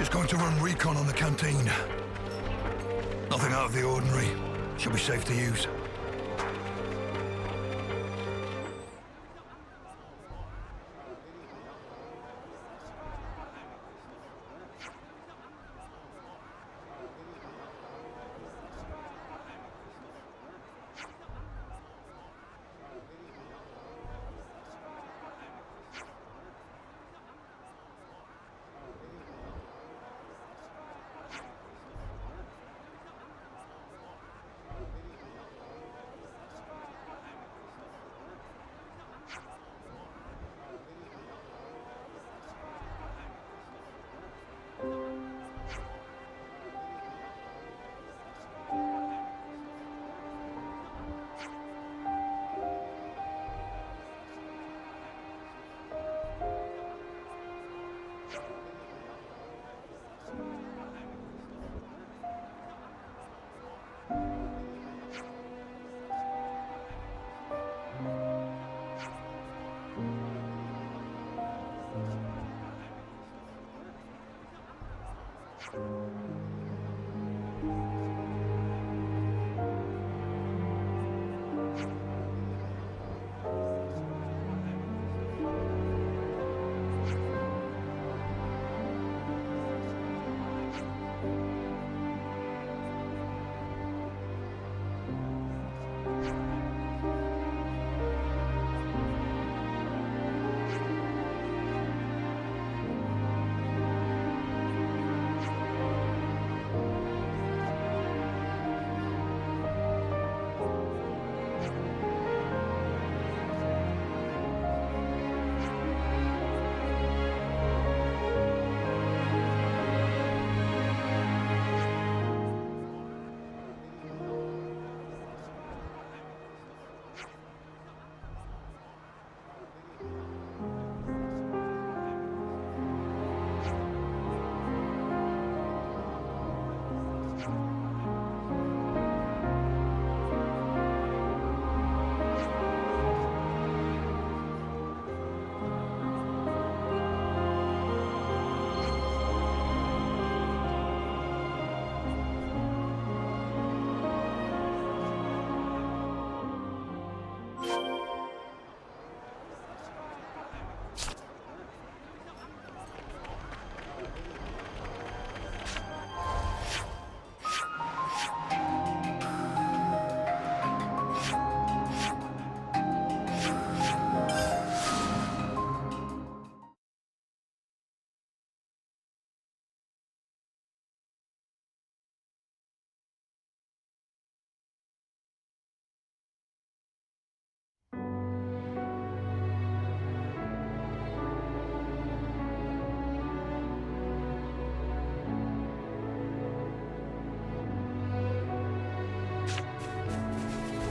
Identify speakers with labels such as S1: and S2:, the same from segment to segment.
S1: Just going to run recon on the canteen. Nothing out of the ordinary. Should be safe to use.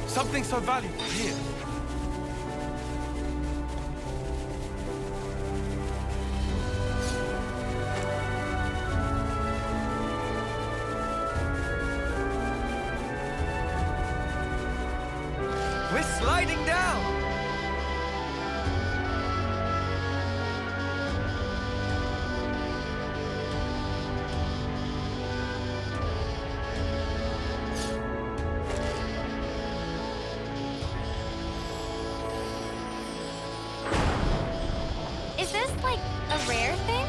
S2: Something so valuable here. We're sliding down!
S3: Is this, like, a rare thing?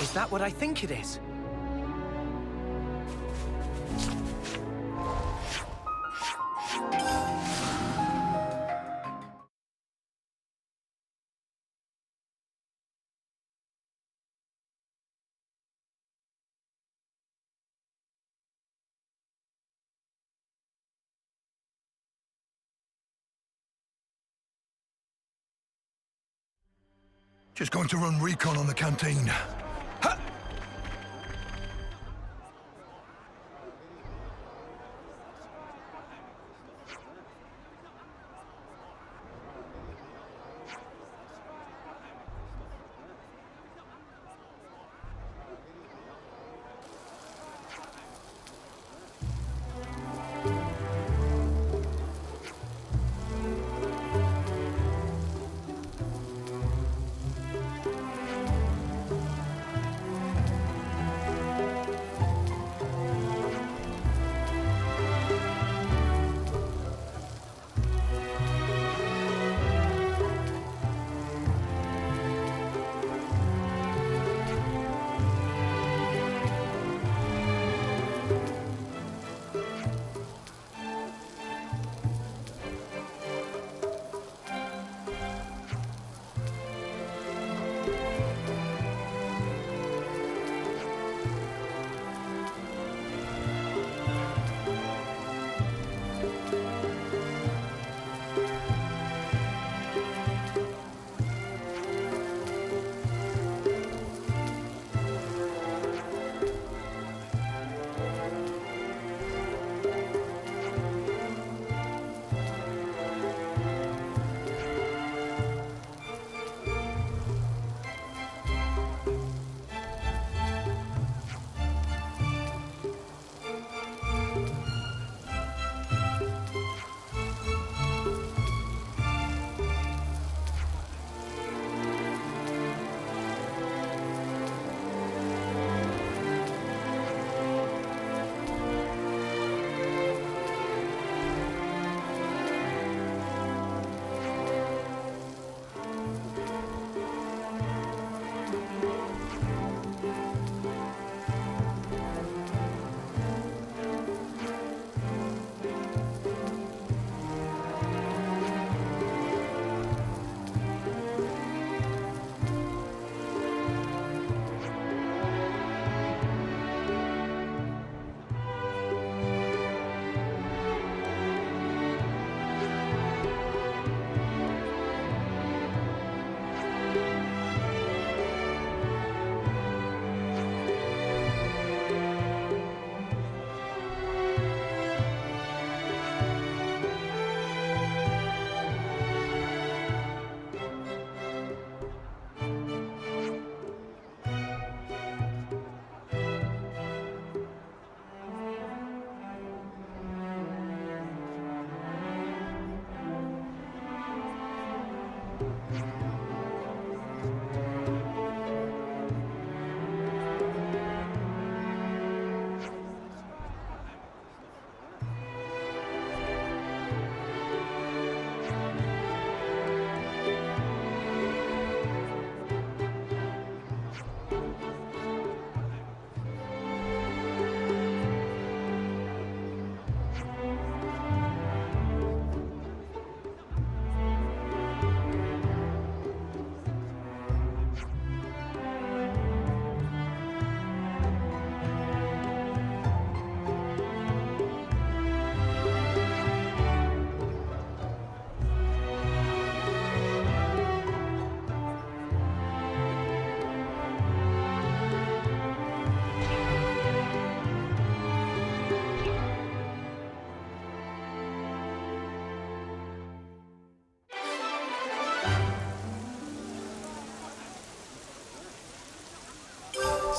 S2: Is that what I think it is?
S1: Just going to run recon on the canteen. Ha!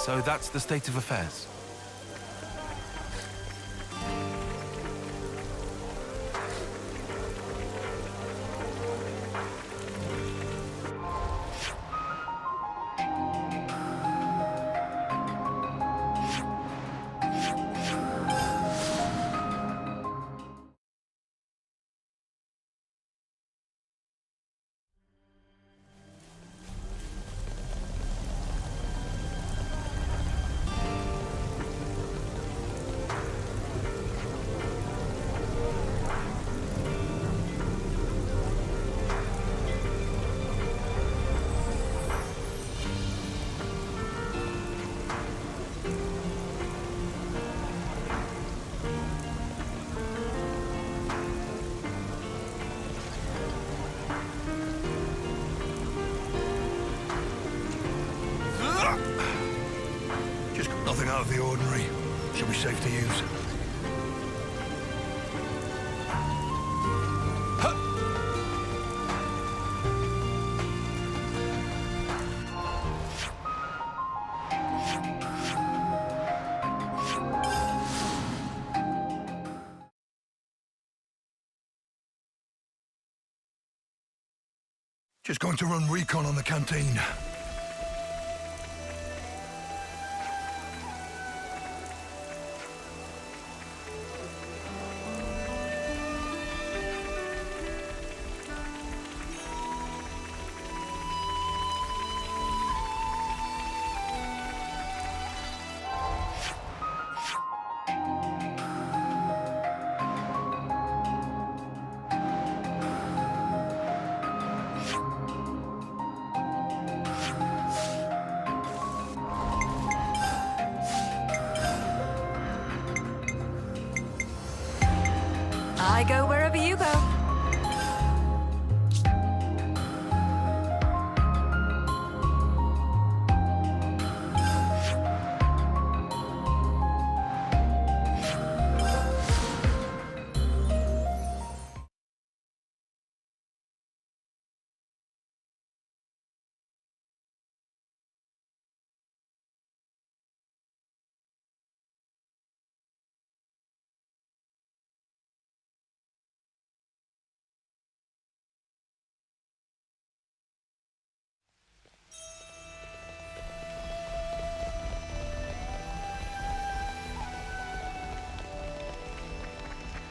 S2: So that's the state of affairs.
S1: Nothing out of the ordinary. Should be safe to use. Just going to run recon on the canteen.
S4: I go wherever you go.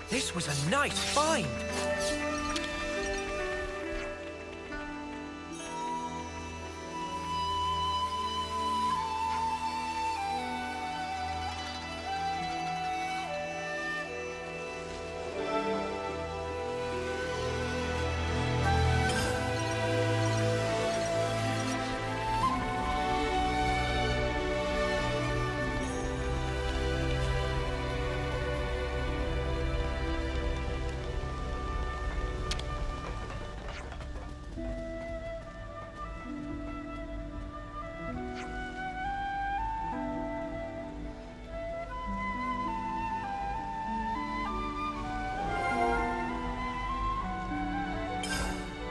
S2: This was a nice find.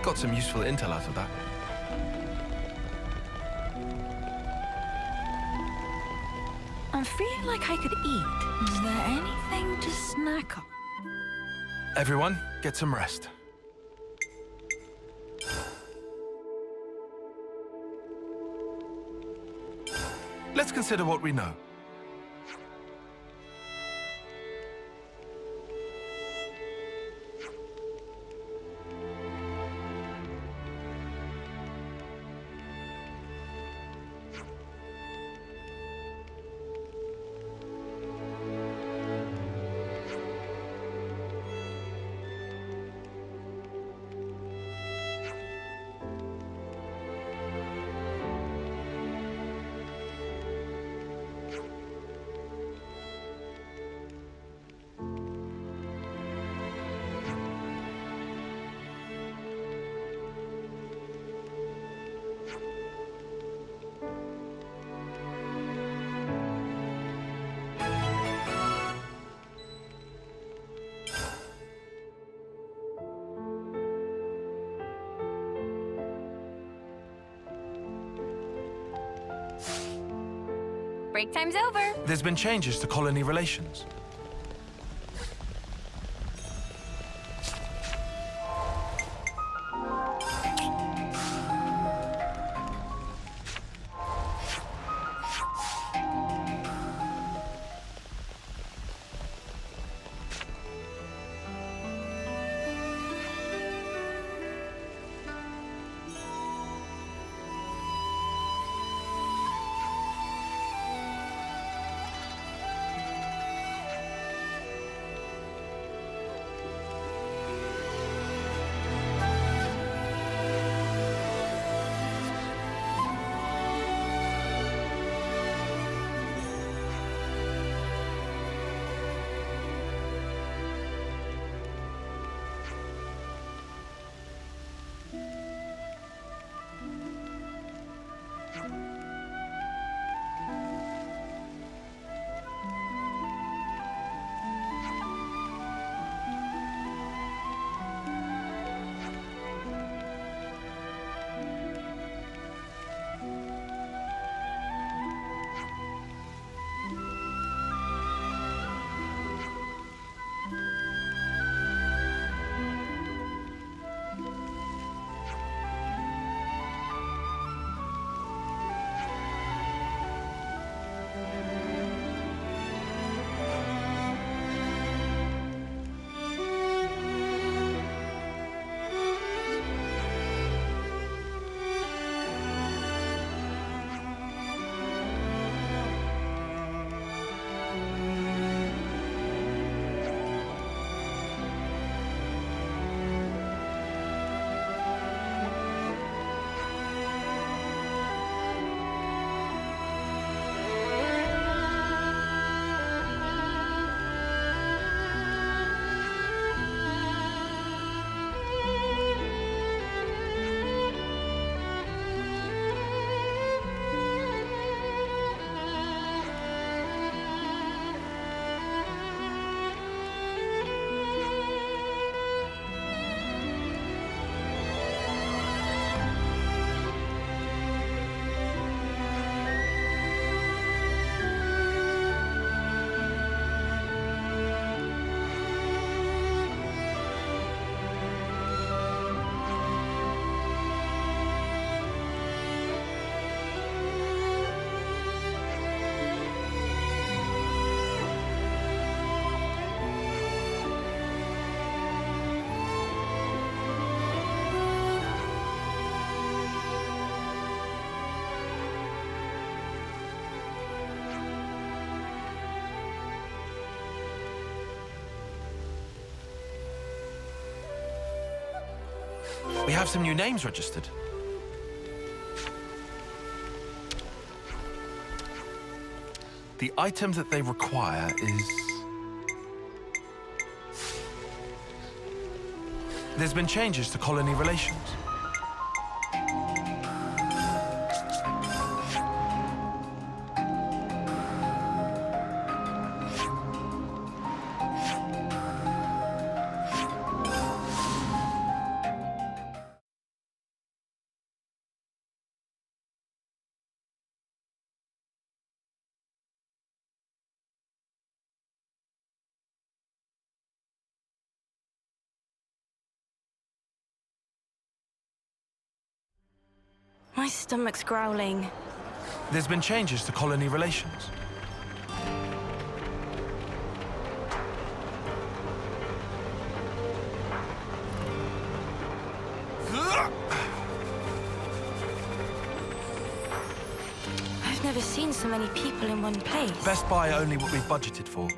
S2: Got some useful intel out of that.
S4: I'm feeling like I could eat. Is there anything to snack on?
S2: Everyone, get some rest. Let's consider what we know.
S3: Break time's over.
S2: There's been changes to colony relations. We have some new names registered. The item that they require is... There's been changes to colony relations.
S5: My stomach's growling.
S2: There's been changes to colony relations.
S5: I've never seen so many people in one place.
S2: Best buy only what we've budgeted for.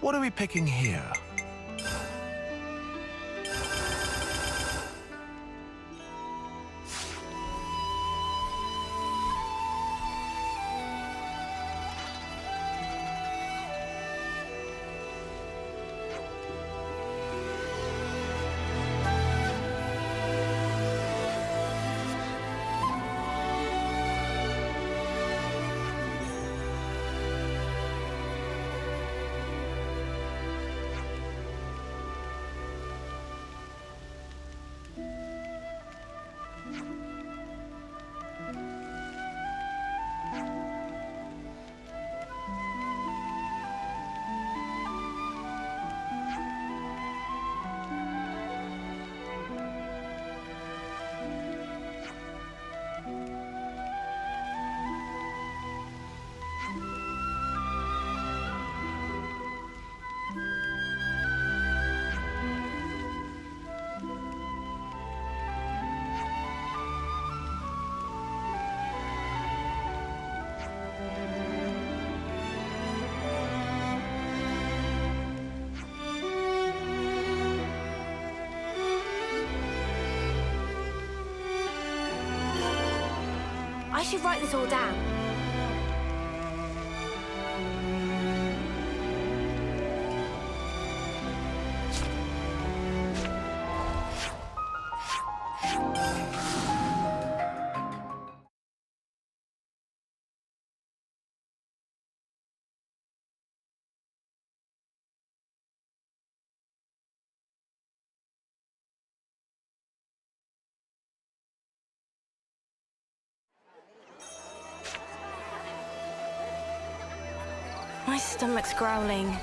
S2: What are we picking here?
S5: I should write this all down. My stomach's growling.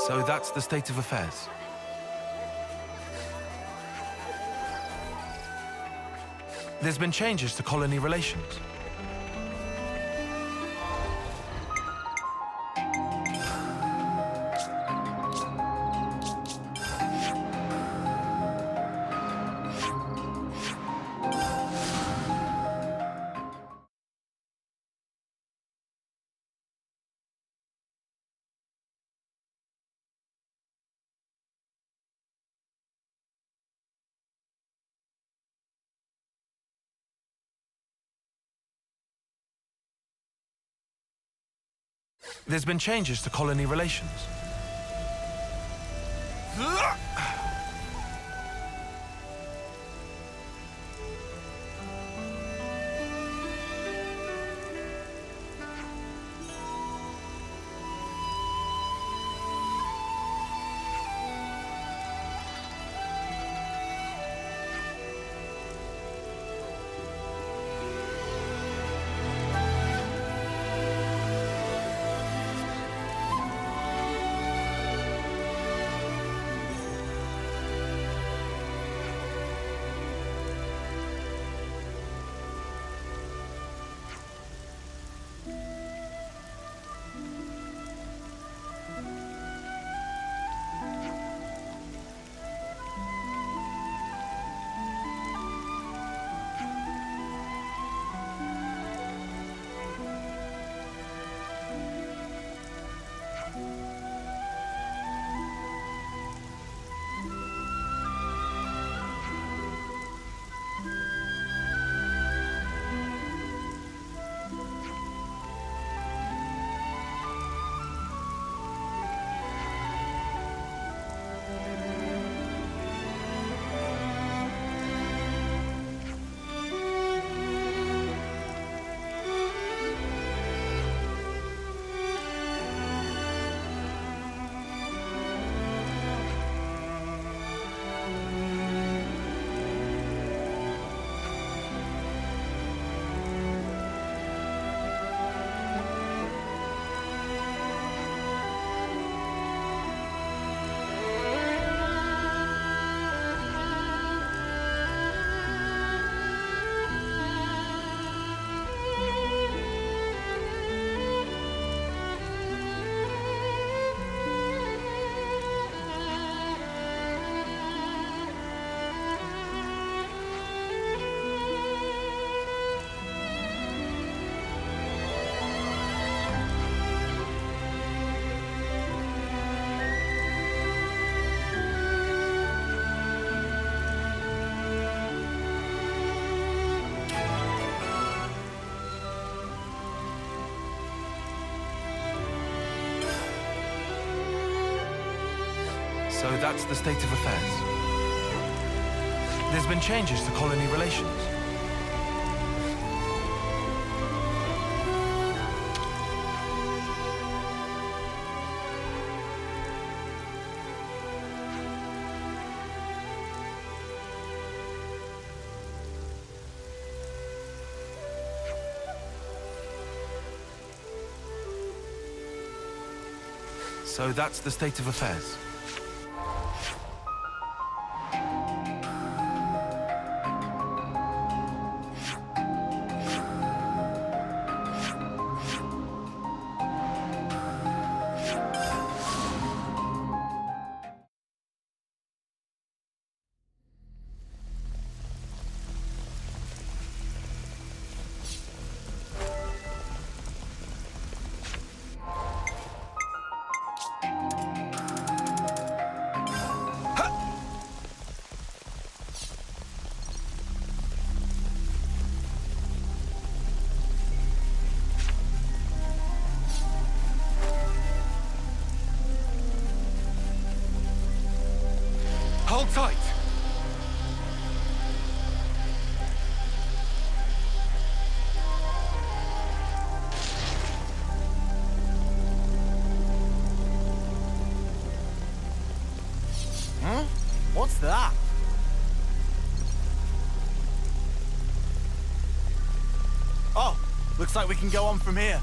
S2: So that's the state of affairs. There's been changes to colony relations. There's been changes to colony relations. So that's the state of affairs. There's been changes to colony relations. So that's the state of affairs.
S1: Hold tight!
S6: What's that? Oh, looks like we can go on from here.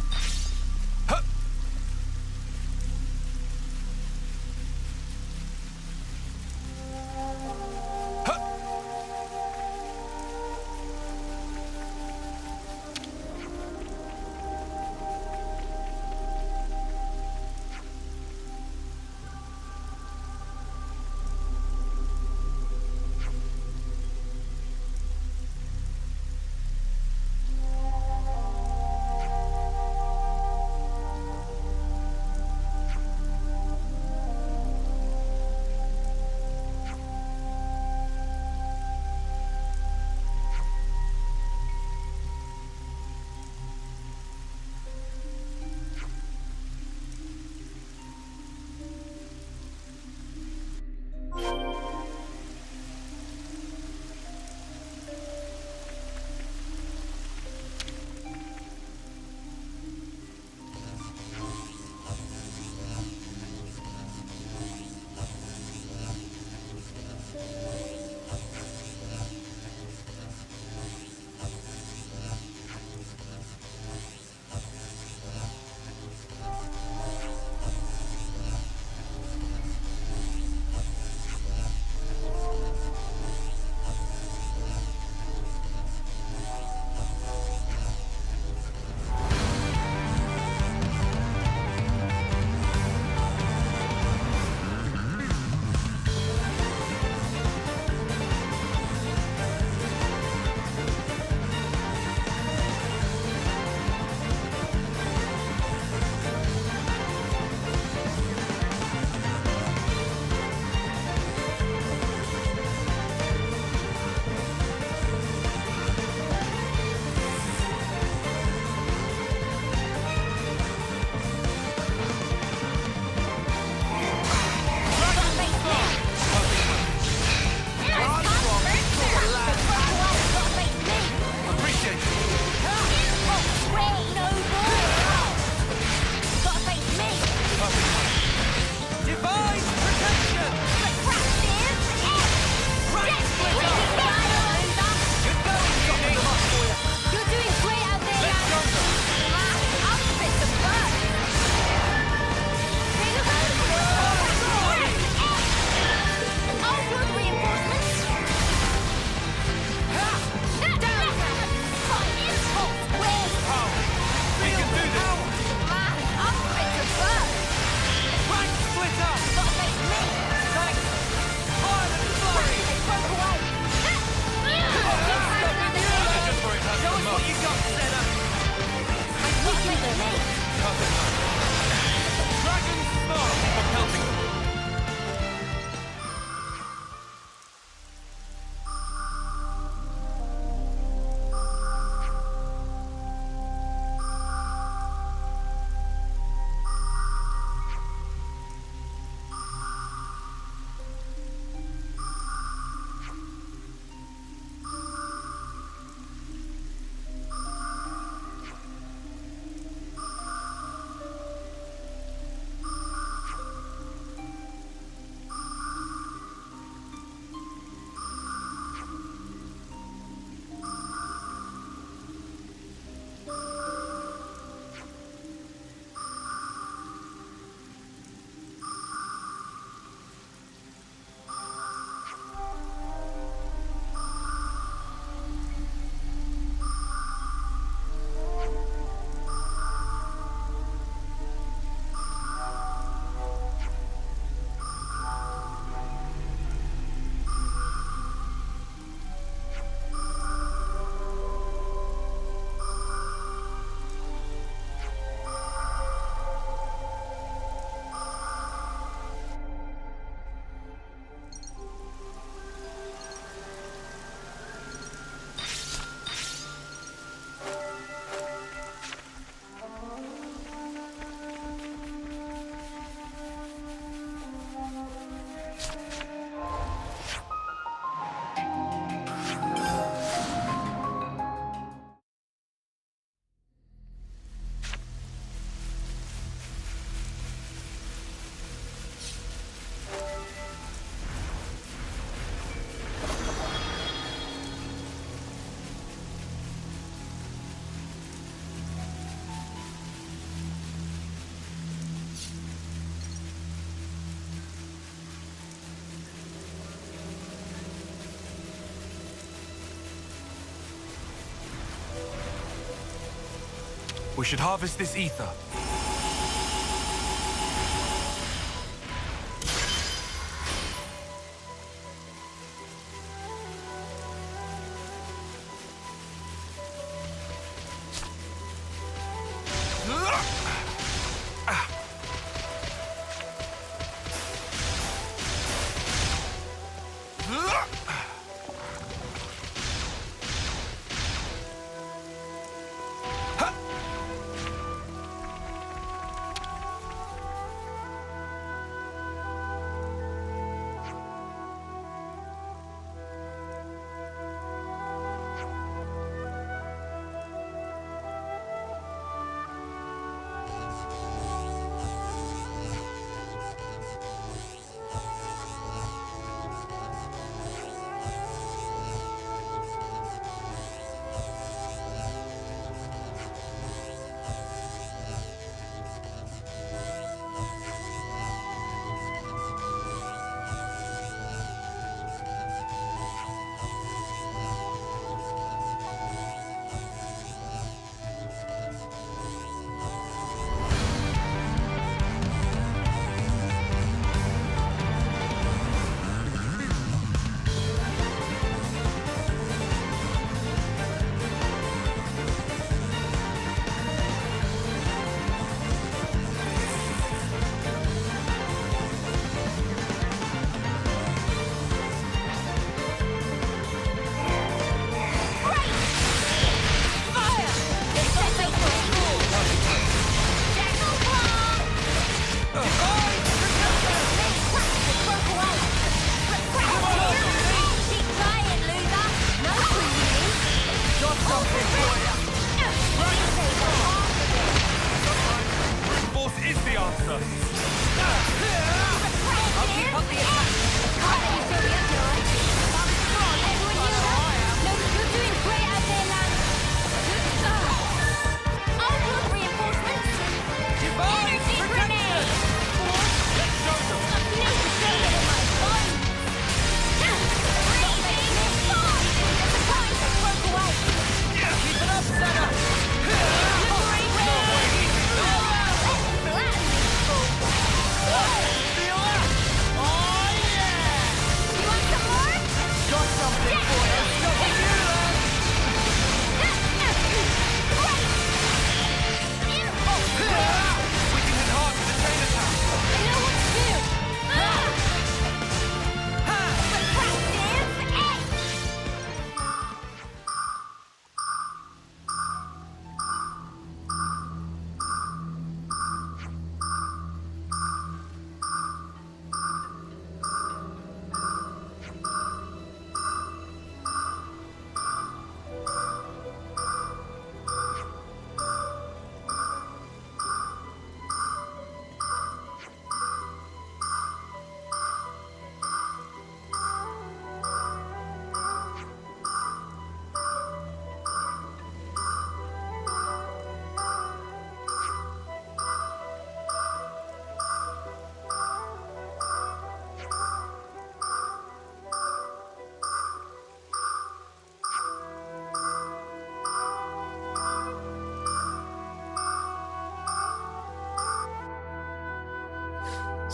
S2: We should harvest this ether.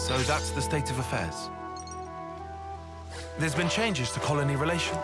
S2: So that's the state of affairs. There's been changes to colony relations.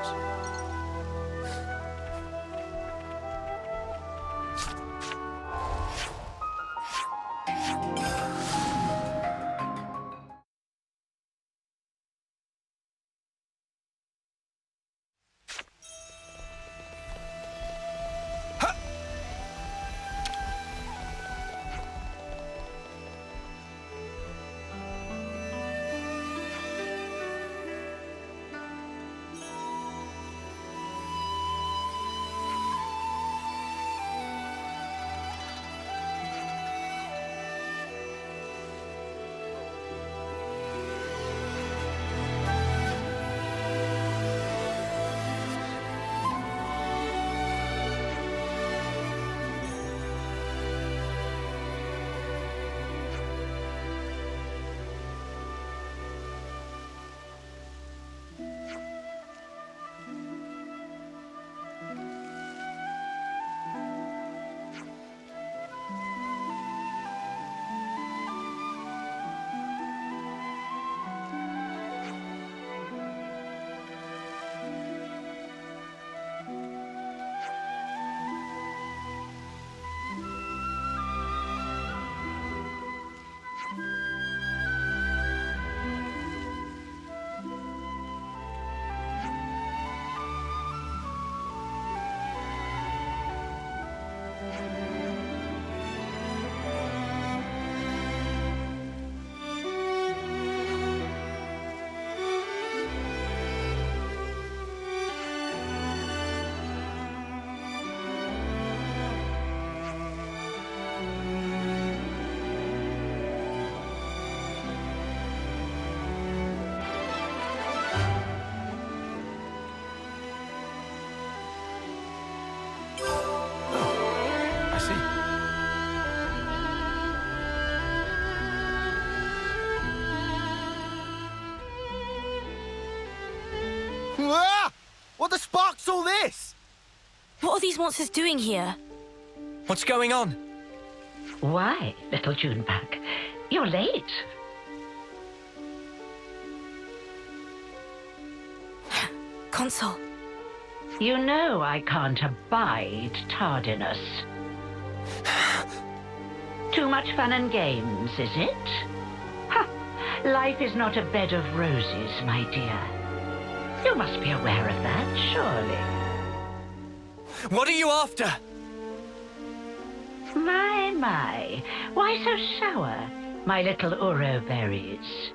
S6: Ah! What the spark's all this?
S5: What are these monsters doing here?
S2: What's going on?
S7: Why, little Junebug? You're late.
S5: Console.
S7: You know I can't abide tardiness. Too much fun and games, is it? Ha! Life is not a bed of roses, my dear. You must be aware of that, surely.
S2: What are you after?
S7: My. Why so sour, my little Uro berries?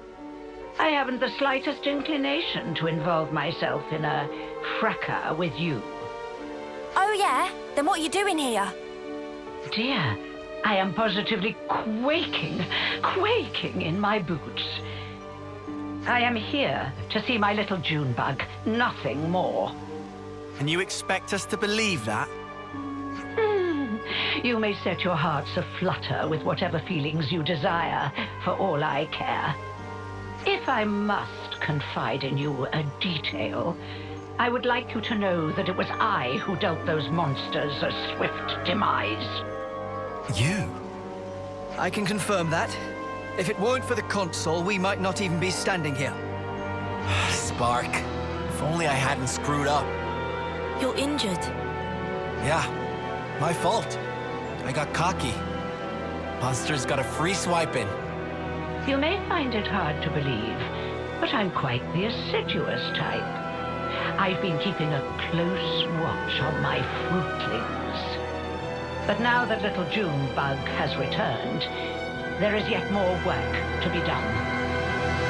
S7: I haven't the slightest inclination to involve myself in a fracas with you.
S5: Oh, yeah? Then what are you doing here?
S7: Dear, I am positively quaking in my boots. I am here to see my little Junebug, nothing more.
S6: And you expect us to believe that?
S7: You may set your hearts aflutter with whatever feelings you desire, for all I care. If I must confide in you a detail, I would like you to know that it was I who dealt those monsters a swift demise.
S2: You?
S8: I can confirm that. If it weren't for the console, we might not even be standing here.
S2: Spark. If only I hadn't screwed up.
S5: You're injured.
S2: Yeah, my fault. I got cocky. Monsters got a free swipe in.
S7: You may find it hard to believe, but I'm quite the assiduous type. I've been keeping a close watch on my fruitlings. But now that little Junebug has returned, there is yet more work to be done.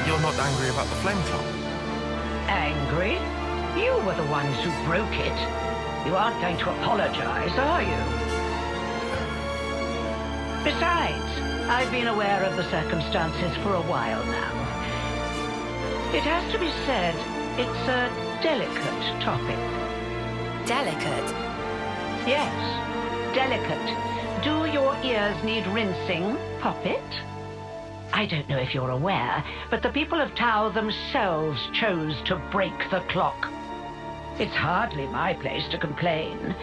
S2: You're not angry about the flame clock?
S7: Angry? You were the ones who broke it. You aren't going to apologize, are you? Besides, I've been aware of the circumstances for a while now. It has to be said, it's a delicate topic.
S5: Delicate?
S7: Yes, delicate. Do your ears need rinsing, Poppet? I don't know if you're aware, but the people of Tau themselves chose to break the clock. It's hardly my place to complain.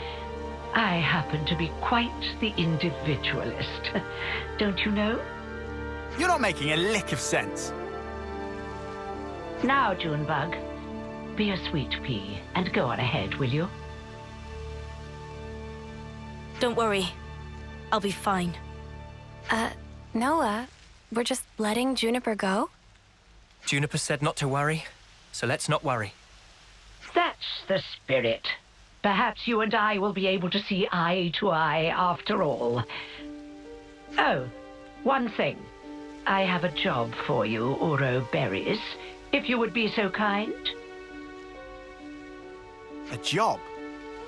S7: I happen to be quite the individualist. Don't you know?
S6: You're not making a lick of sense.
S7: Now, Junebug, be a sweet pea and go on ahead, will you?
S5: Don't worry. I'll be fine.
S3: Noah, we're just letting Juniper go?
S9: Juniper said not to worry, so let's not worry.
S7: That's the spirit. Perhaps you and I will be able to see eye to eye after all. Oh, one thing. I have a job for you, Uro Berries, if you would be so kind.
S6: A job?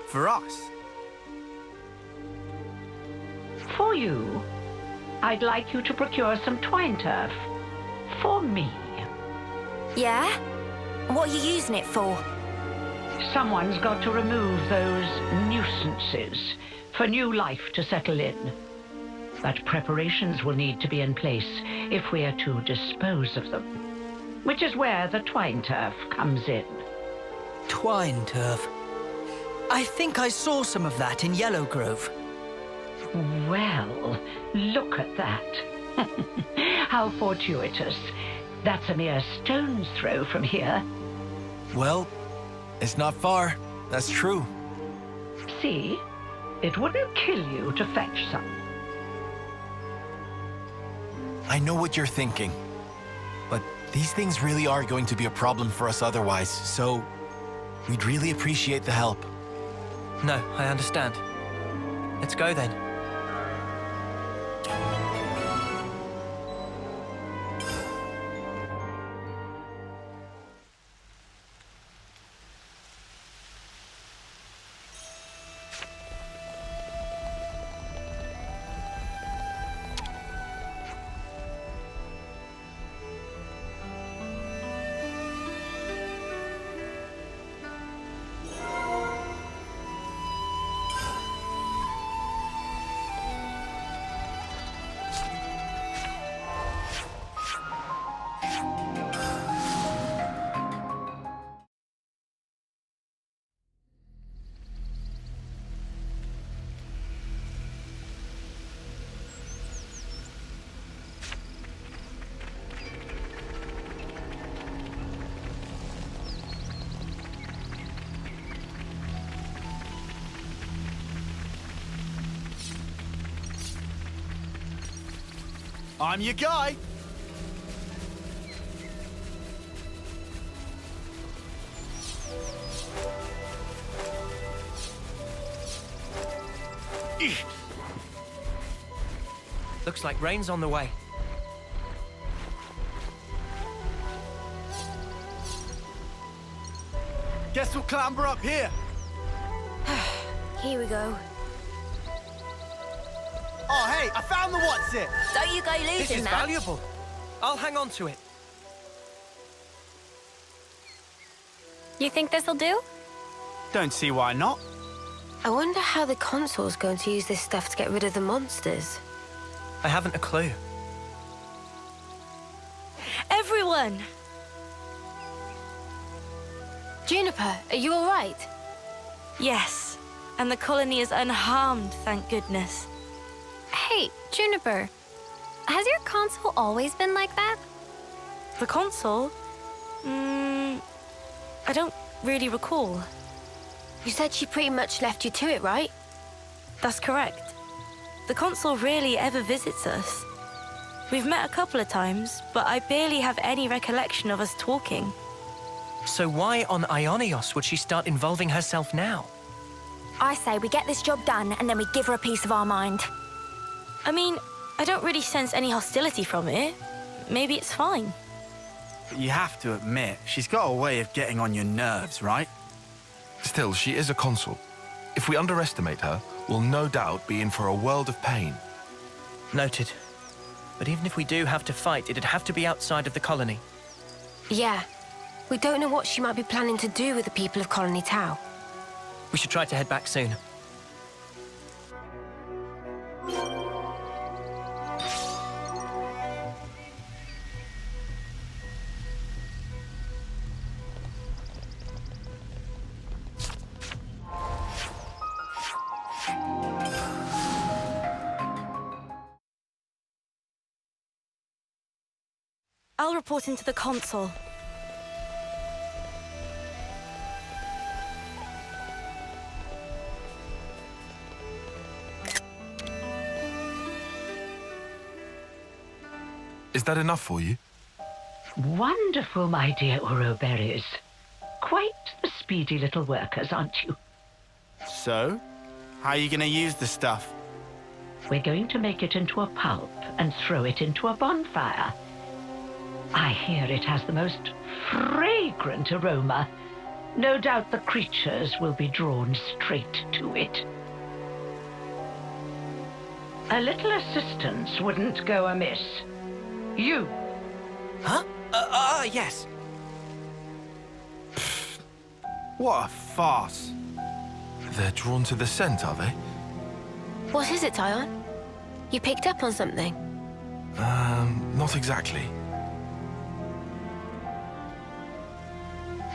S6: For us?
S7: For you, I'd like you to procure some twine turf. For me.
S5: Yeah? What are you using it for?
S7: Someone's got to remove those nuisances for new life to settle in. But preparations will need to be in place if we are to dispose of them. Which is where the twine turf comes in.
S8: Twine turf. I think I saw some of that in Yellow Grove.
S7: Well, look at that. How fortuitous. That's a mere stone's throw from here.
S2: Well, it's not far. That's true.
S7: See? It wouldn't kill you to fetch some.
S2: I know what you're thinking. But these things really are going to be a problem for us otherwise, so we'd really appreciate the help.
S9: No, I understand. Let's go then.
S6: I'm your guy.
S9: Looks like rain's on the way.
S6: Guess we'll clamber up here.
S5: Here we go.
S6: Oh, hey, I found the what's it.
S4: Don't you go
S9: This
S4: losing
S9: is
S4: that.
S9: valuable. I'll hang on to it.
S3: You think this'll do?
S6: Don't see why not.
S5: I wonder how the console's going to use this stuff to get rid of the monsters.
S9: I haven't a clue.
S4: Everyone!
S5: Juniper, are you all right?
S4: Yes, and the colony is unharmed, thank goodness.
S3: Hey, Juniper. Has your console always been like that?
S4: The console? I don't really recall.
S5: You said she pretty much left you to it, right?
S4: That's correct. The console rarely ever visits us. We've met a couple of times, but I barely have any recollection of us talking.
S9: So why on Ionios would she start involving herself now?
S3: I say we get this job done and then we give her a piece of our mind.
S4: I mean, I don't really sense any hostility from it. Maybe it's fine.
S6: But you have to admit, she's got a way of getting on your nerves, right?
S10: Still, she is a consul. If we underestimate her, we'll no doubt be in for a world of pain.
S9: Noted. But even if we do have to fight, it'd have to be outside of the colony.
S5: Yeah. We don't know what she might be planning to do with the people of Colony Tau.
S9: We should try to head back soon.
S4: I'll report into the console.
S10: Is that enough for you?
S7: Wonderful, my dear Uroberries. Quite the speedy little workers, aren't you?
S6: So, how are you going to use the stuff?
S7: We're going to make it into a pulp and throw it into a bonfire. I hear it has the most fragrant aroma. No doubt the creatures will be drawn straight to it. A little assistance wouldn't go amiss. You.
S2: Huh? Yes.
S6: What a farce.
S10: They're drawn to the scent, are they?
S5: What is it, Tyon? You picked up on something?
S10: Not exactly.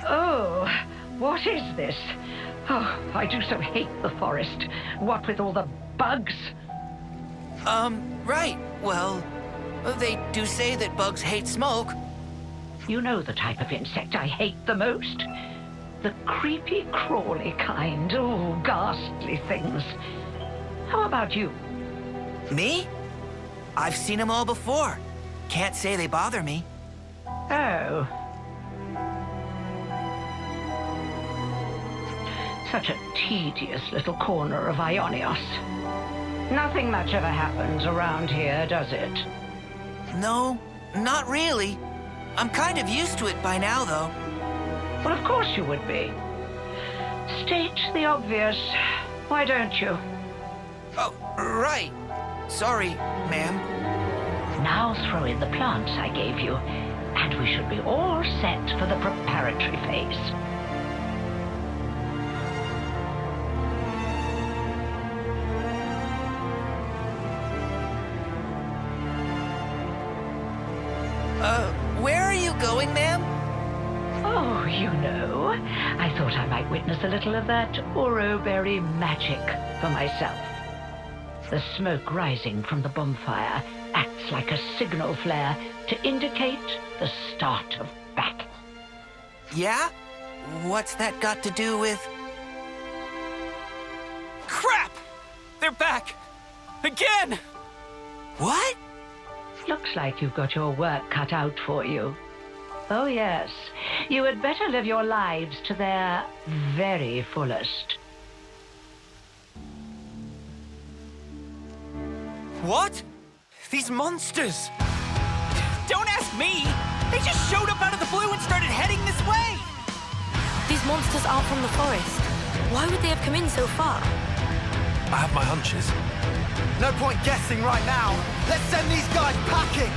S7: Oh, what is this? Oh, I do so hate the forest. What with all the bugs?
S2: Right. Well, they do say that bugs hate smoke.
S7: You know the type of insect I hate the most? The creepy, crawly kind. Oh, ghastly things. How about you?
S2: Me? I've seen them all before. Can't say they bother me.
S7: Oh. Such a tedious little corner of Ionios. Nothing much ever happens around here, does it?
S2: No, not really. I'm kind of used to it by now, though.
S7: Well, of course you would be. State the obvious. Why don't you?
S2: Oh, right. Sorry, ma'am.
S7: Now throw in the plants I gave you, and we should be all set for the preparatory phase.
S2: Where are you going, ma'am?
S7: Oh, you know, I thought I might witness a little of that Uroberry magic for myself. The smoke rising from the bonfire acts like a signal flare to indicate the start of battle.
S2: Yeah? What's that got to do with... Crap! They're back! Again! What?
S7: Looks like you've got your work cut out for you. Oh yes, you had better live your lives to their very fullest.
S9: What? These monsters! Don't ask me! They just showed up out of the blue and started heading this way!
S4: These monsters aren't from the forest. Why would they have come in so far?
S10: I have my hunches.
S6: No point guessing right now. Let's send these guys packing.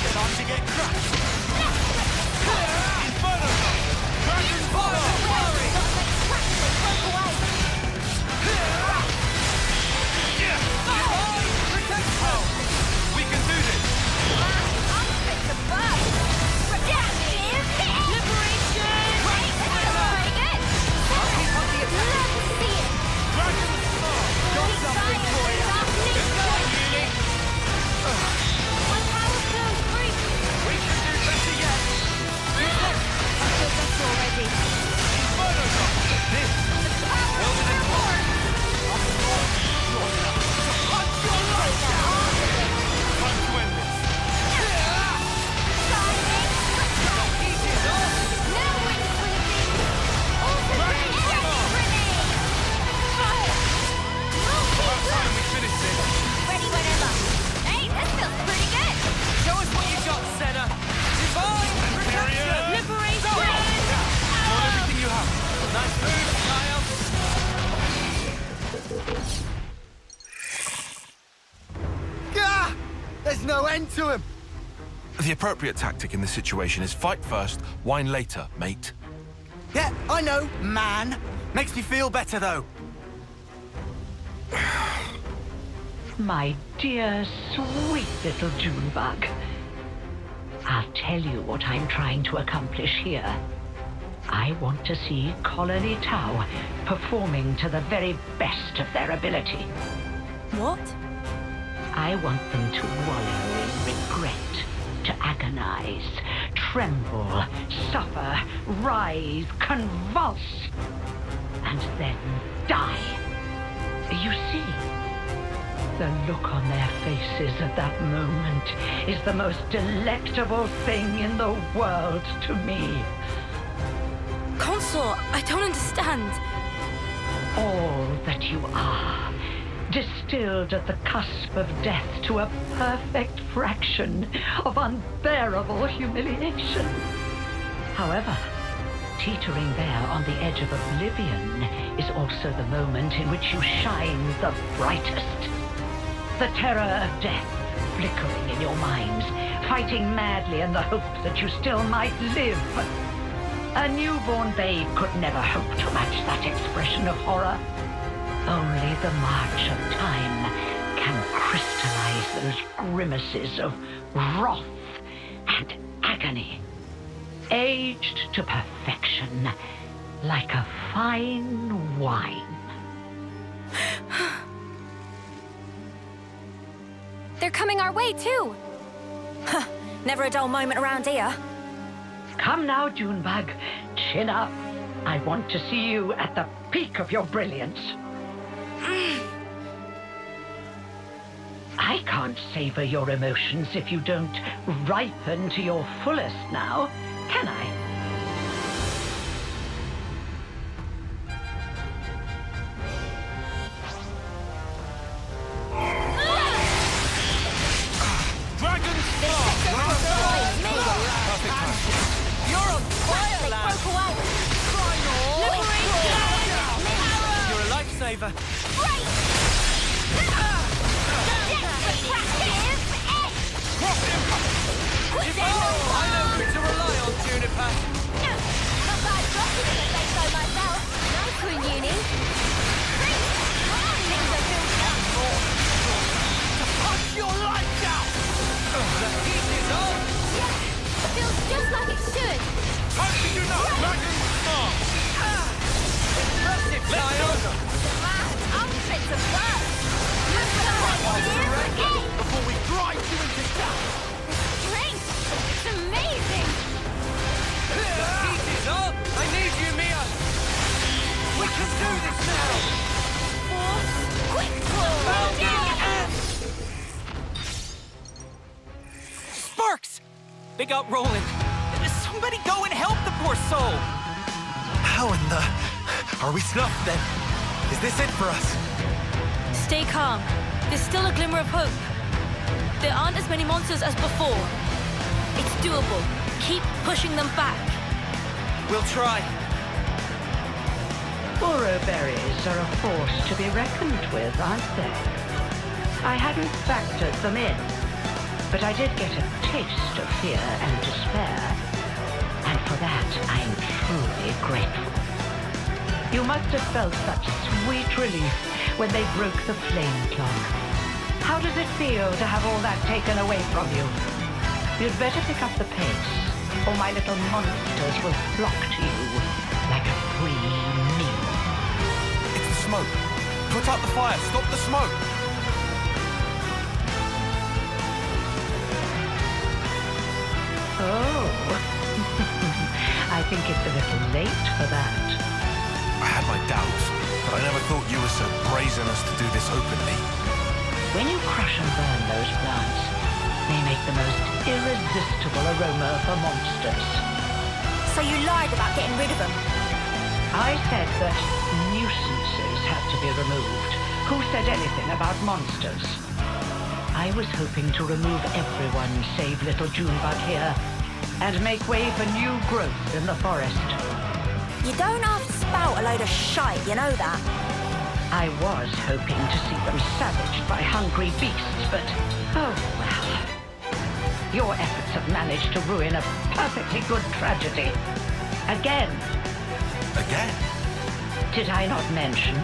S6: Time to get crushed. Inferno! Dragon fire! We can do this! There's no end to him!
S10: The appropriate tactic in this situation is fight first, whine later, mate.
S6: Yeah, I know, man. Makes me feel better, though.
S7: My dear, sweet little Junebug. I'll tell you what I'm trying to accomplish here. I want to see Colony Tau performing to the very best of their ability.
S4: What?
S7: I want them to wallow in regret, to agonize, tremble, suffer, writhe, convulse, and then die. You see, the look on their faces at that moment is the most delectable thing in the world to me.
S4: Consort, I don't understand.
S7: All that you are, distilled at the cusp of death to a perfect fraction of unbearable humiliation. However, teetering there on the edge of oblivion is also the moment in which you shine the brightest. The terror of death flickering in your minds, fighting madly in the hope that you still might live. A newborn babe could never hope to match that expression of horror. Only the march of time can crystallize those grimaces of wrath and agony, aged to perfection like a fine wine.
S3: They're coming our way, too. Never a dull moment around here.
S7: Come now, Junebug. Chin up. I want to see you at the peak of your brilliance. I can't savor your emotions if you don't ripen to your fullest now, can I?
S9: You're a lifesaver. I know who to rely on, Juniper. Punch your lights out! The heat is on!
S3: Feels just like it should.
S10: How did you know? Dragon Star!
S9: Impressive, Kyle!
S3: I'm fit to burn.
S6: Before we grind you into dust!
S3: Strength! It's amazing!
S9: do this now!
S4: Quick
S9: Sparks! They got Roland. Somebody go and help the poor soul!
S2: How in the... Are we snuffed then? Is this it for us?
S4: Stay calm. There's still a glimmer of hope. There aren't as many monsters as before. It's doable. Keep pushing them back.
S9: We'll try.
S7: Oro berries are a force to be reckoned with, aren't they? I hadn't factored them in, but I did get a taste of fear and despair, and for that I'm truly grateful. You must have felt such sweet relief when they broke the flame clock. How does it feel to have all that taken away from you? You'd better pick up the pace, or my little monsters will flock to you like a free meal.
S10: It's the smoke. Put out the fire. Stop the smoke.
S7: Oh, I think it's a little late for that.
S10: I had my doubts, but I never thought you were so brazen as to do this openly.
S7: When you crush and burn those plants, they make the most irresistible aroma for monsters.
S4: So you lied about getting rid of them?
S7: I said that nuisances had to be removed. Who said anything about monsters? I was hoping to remove everyone save little Junebug here, and make way for new growth in the forest.
S4: You don't have to spout a load of shite, you know that?
S7: I was hoping to see them savaged by hungry beasts, but oh well. Your efforts have managed to ruin a perfectly good tragedy. Again.
S10: Again?
S7: Did I not mention?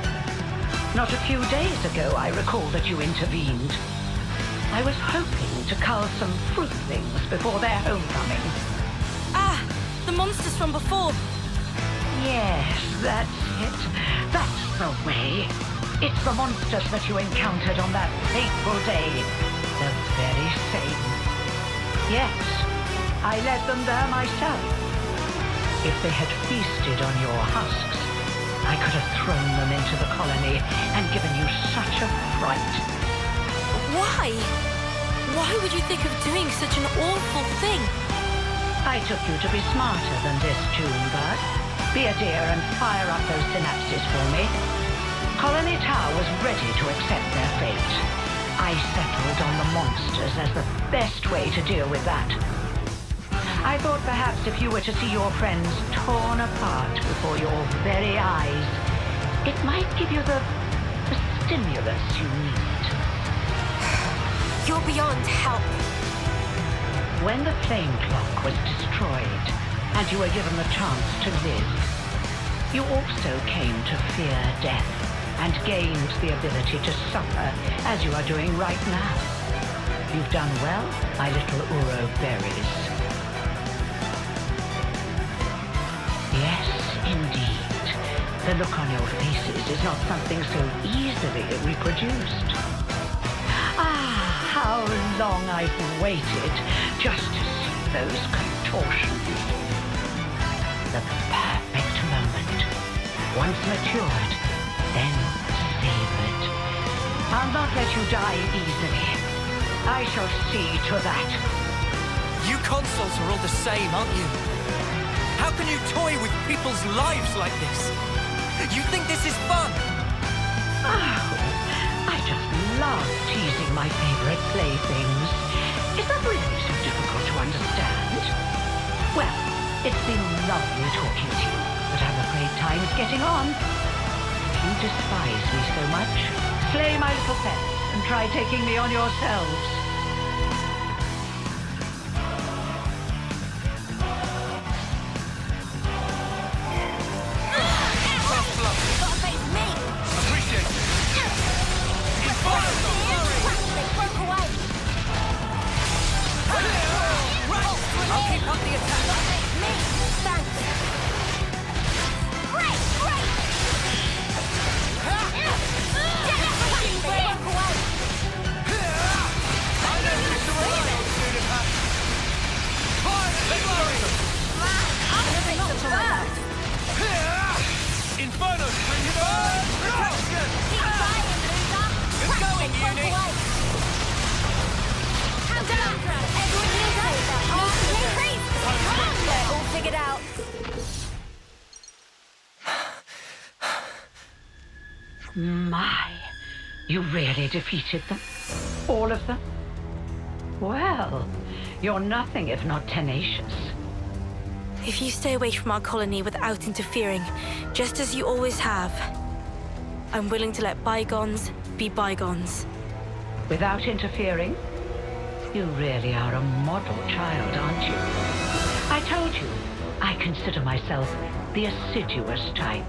S7: Not a few days ago, I recall that you intervened. I was hoping to cull some fruitlings before their homecoming.
S4: Ah, the monsters from before.
S7: Yes, that's it. That's the way. It's the monsters that you encountered on that fateful day. The very same. Yes, I led them there myself. If they had feasted on your husks, I could have thrown them into the colony and given you such a fright.
S4: Why? Why would you think of doing such an awful thing?
S7: I took you to be smarter than this, Junebug. Be a dear and fire up those synapses for me. Colony Tower was ready to accept their fate. I settled on the monsters as the best way to deal with that. I thought perhaps if you were to see your friends torn apart before your very eyes, it might give you the stimulus you need.
S5: You're beyond help.
S7: When the flame clock was destroyed, and you were given the chance to live, you also came to fear death, and gained the ability to suffer, as you are doing right now. You've done well, my little Uro berries. Yes, indeed. The look on your faces is not something so easily reproduced. Ah, how long I've waited just to see those contortions. The perfect moment. Once matured, then savored. I'll not let you die easily. I shall see to that.
S9: You consoles are all the same, aren't you? How can you toy with people's lives like this? You think this is fun?
S7: Oh, I just love teasing my favorite playthings. Is that really so difficult to understand? Well, it's been lovely talking to you, but I'm afraid time's getting on. If you despise me so much, slay my little pets and try taking me on yourselves. My, you really defeated them? All of them? Well, you're nothing if not tenacious.
S4: If you stay away from our colony without interfering, just as you always have, I'm willing to let bygones be bygones.
S7: Without interfering? You really are a model child, aren't you? I told you, I consider myself the assiduous type.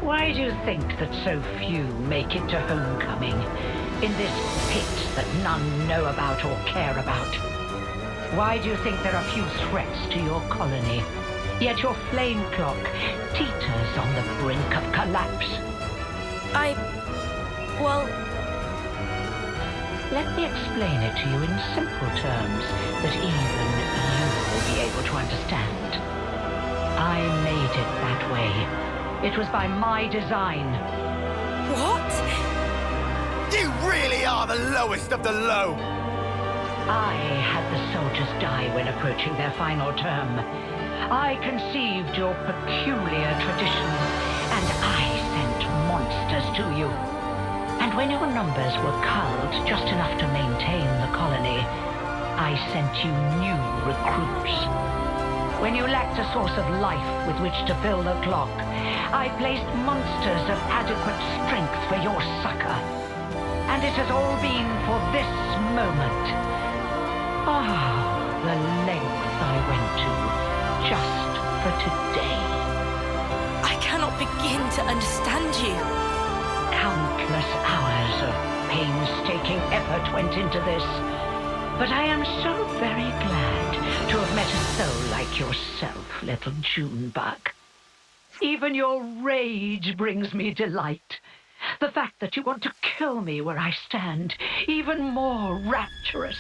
S7: Why do you think that so few make it to homecoming in this pit that none know about or care about? Why do you think there are few threats to your colony, yet your flame clock teeters on the brink of collapse?
S4: Well...
S7: Let me explain it to you in simple terms that even you will be able to understand. I made it that way. It was by my design.
S4: What?
S2: You really are the lowest of the low!
S7: I had the soldiers die when approaching their final term. I conceived your peculiar traditions, and I sent monsters to you. And when your numbers were culled just enough to maintain the colony, I sent you new recruits. When you lacked a source of life with which to fill the clock, I placed monsters of adequate strength for your succor. And it has all been for this moment. Ah, the lengths I went to just for today.
S4: I cannot begin to understand you.
S7: Countless hours of painstaking effort went into this. But I am so very glad to have met a soul like yourself, little Junebug. Even your rage brings me delight. The fact that you want to kill me where I stand, even more rapturous.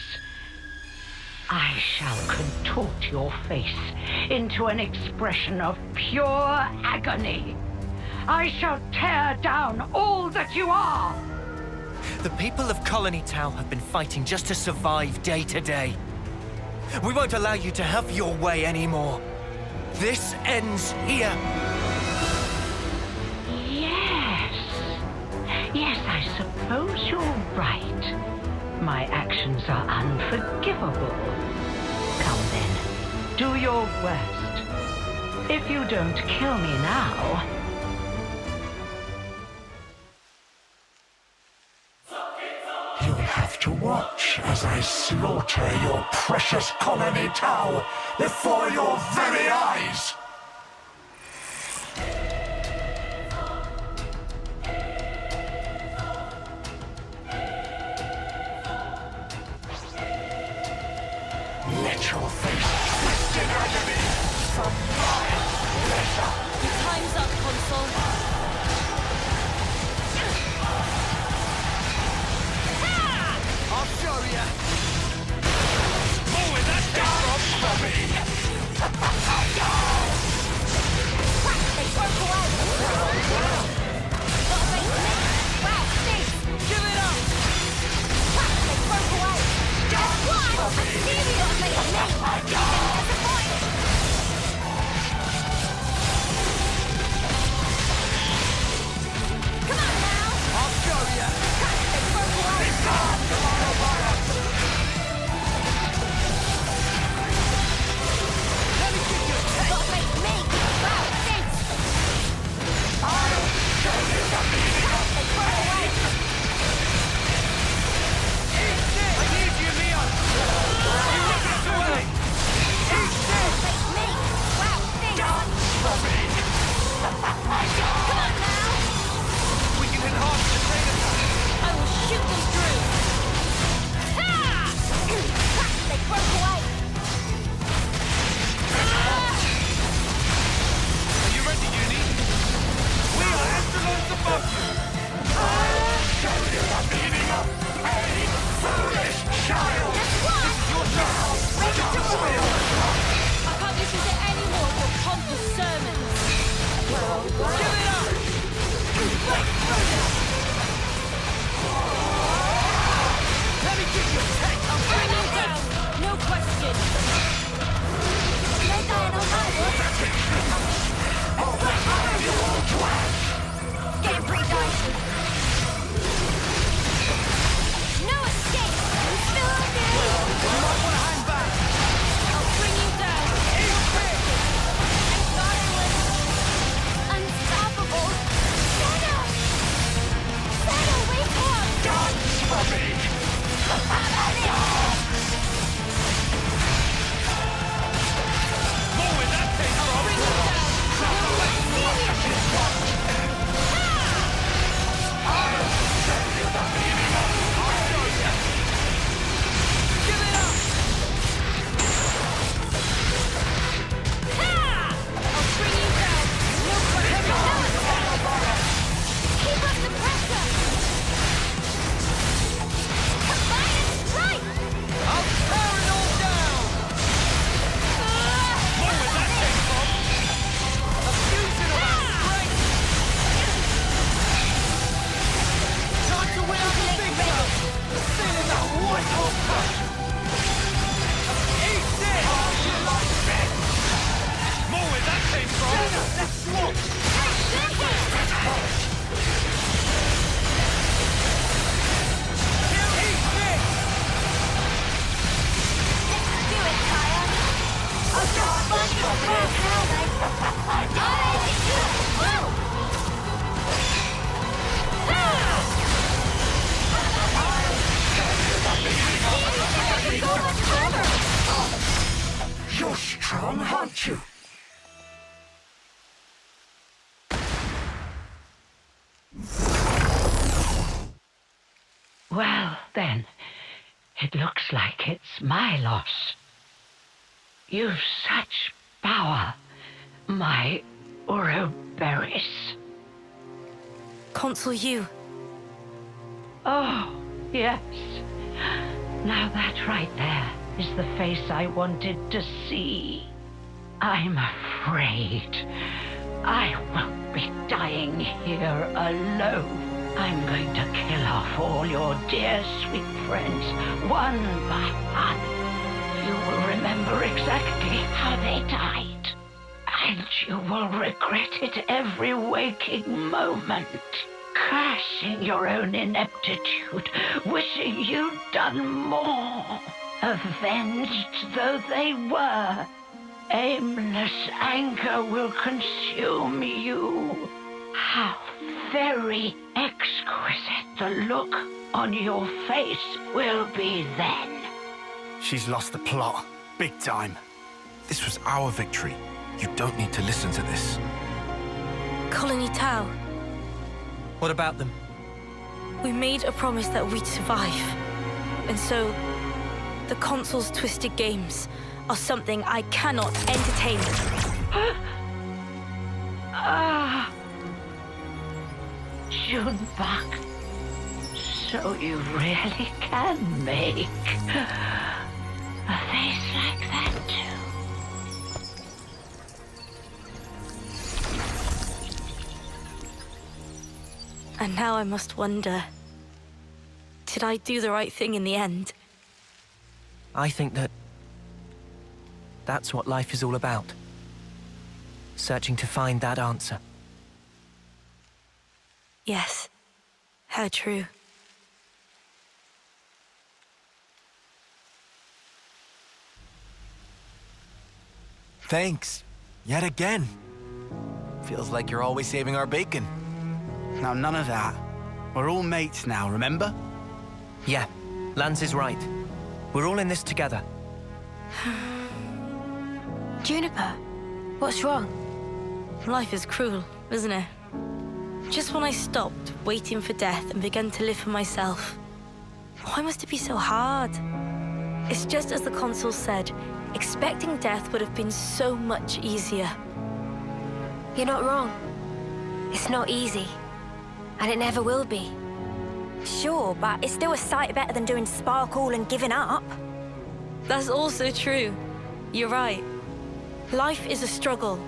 S7: I shall contort your face into an expression of pure agony. I shall tear down all that you are.
S9: The people of Colony Tau have been fighting just to survive day to day. We won't allow you to have your way anymore. This ends here.
S7: Yes, I suppose you're right. My actions are unforgivable. Come then, do your worst. If you don't kill me now...
S1: You'll have to watch as I slaughter your precious colony Tau before your very eyes! Let your face twist in agony for my pleasure!
S4: Time's up, Consul.
S2: I'll show ya!
S1: Oh, is that down for me?
S7: Well, then, it looks like it's my loss. You've such power, my Ouroboros.
S4: Consul you.
S7: Oh, yes. Now that right there is the face I wanted to see. I'm afraid I won't be dying here alone. I'm going to kill off all your dear sweet friends, one by one. You will remember exactly how they died. And you will regret it every waking moment. Cursing your own ineptitude, wishing you'd done more. Avenged though they were, aimless anger will consume you. How very exquisite the look on your face will be then.
S6: She's lost the plot. Big time.
S10: This was our victory. You don't need to listen to this.
S4: Colony Tau.
S8: What about them?
S4: We made a promise that we'd survive. And so, the Consul's twisted games are something I cannot entertain.
S7: Junebug. So you really can make a face like that too.
S4: And now I must wonder, did I do the right thing in the end?
S8: I think that's what life is all about. Searching to find that answer.
S4: Yes, how true.
S2: Thanks. Yet again. Feels like you're always saving our bacon.
S6: Now, none of that. We're all mates now, remember?
S8: Yeah, Lance is right. We're all in this together.
S5: Juniper, what's wrong?
S4: Life is cruel, isn't it? Just when I stopped waiting for death and began to live for myself. Why must it be so hard? It's just as the Consul said, expecting death would have been so much easier.
S5: You're not wrong. It's not easy. And it never will be.
S11: Sure, but it's still a sight better than doing sparkle and giving up.
S4: That's also true. You're right. Life is a struggle,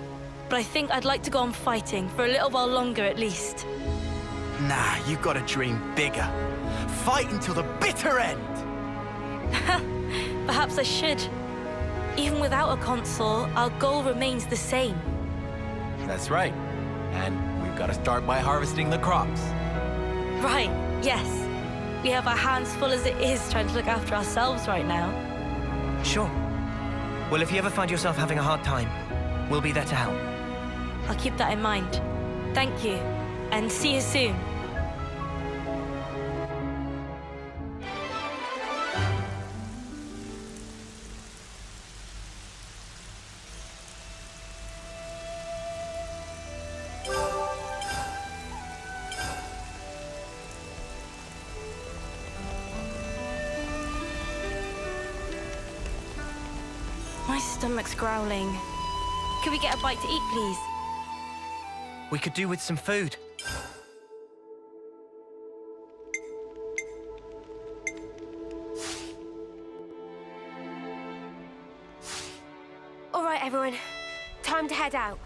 S4: but I think I'd like to go on fighting for a little while longer at least.
S6: Nah, you've got to dream bigger. Fight until the bitter end!
S4: Perhaps I should. Even without a Consul, our goal remains the same.
S2: That's right. And we've got to start by harvesting the crops.
S4: Right, yes. We have our hands full as it is trying to look after ourselves right now.
S8: Sure. Well, if you ever find yourself having a hard time, we'll be there to help.
S4: I'll keep that in mind. Thank you, and see you soon. My stomach's growling. Could we get a bite to eat, please?
S8: We could do with some food.
S5: All right, everyone. Time to head out.